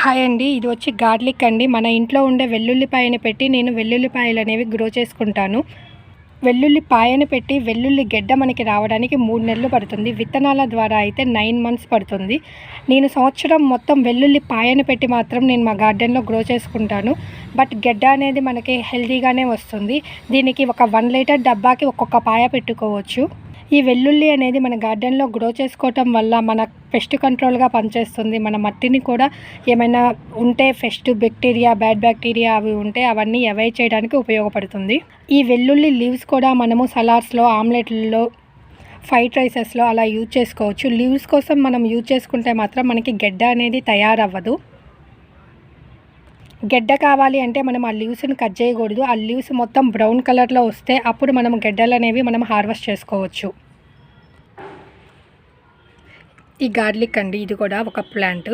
Hi అండి. ఇది వచ్చి గార్లిక్ అండి. మన ఇంట్లో ఉండే వెల్లుల్లిపాయని పెట్టి నేను వెల్లుల్లిపాయలు అనేవి గ్రో చేసుకుంటాను. వెల్లుల్లిపాయని పెట్టి వెల్లుల్లి గెడ్డ మనకి రావడానికి 3 నెలలు పడుతుంది. విత్తనాల ద్వారా అయితే 9 మంత్స్ పడుతుంది. నేను సంవత్సరం మొత్తం వెల్లుల్లిపాయని పెట్టి మాత్రం నేను మా గార్డెన్లో గ్రో చేసుకుంటాను. బట్ గెడ్డ అనేది మనకి హెల్తీగానే వస్తుంది. దీనికి ఒక 1 లీటర్ డబ్బాకి ఒక్కొక్క పాయ పెట్టుకోవచ్చు. ఈ వెల్లుల్లి అనేది మన గార్డెన్లో గ్రో చేసుకోవటం వల్ల మన పెస్ట్ కంట్రోల్గా పనిచేస్తుంది. మన మట్టిని కూడా ఏమైనా ఉంటే పెస్ట్ బ్యాక్టీరియా, బ్యాడ్ బ్యాక్టీరియా అవి ఉంటే అవన్నీ అవాయిడ్ చేయడానికి ఉపయోగపడుతుంది. ఈ వెల్లుల్లి లీవ్స్ కూడా మనము సలాడ్స్లో, ఆమ్లెట్లలో, ఫ్రైడ్ రైసెస్లో అలా యూజ్ చేసుకోవచ్చు. లీవ్స్ కోసం మనం యూజ్ చేసుకుంటే మాత్రం మనకి గెడ్డ అనేది తయారవ్వదు. గెడ్డ కావాలి అంటే మనం ఆ లీవ్స్ని కట్ చేయకూడదు. ఆ లీవ్స్ మొత్తం బ్రౌన్ కలర్లో వస్తే అప్పుడు మనం గెడ్డలు అనేవి మనం హార్వెస్ట్ చేసుకోవచ్చు. ఈ గార్లిక్ అండి, ఇది కూడా ఒక ప్లాంట్.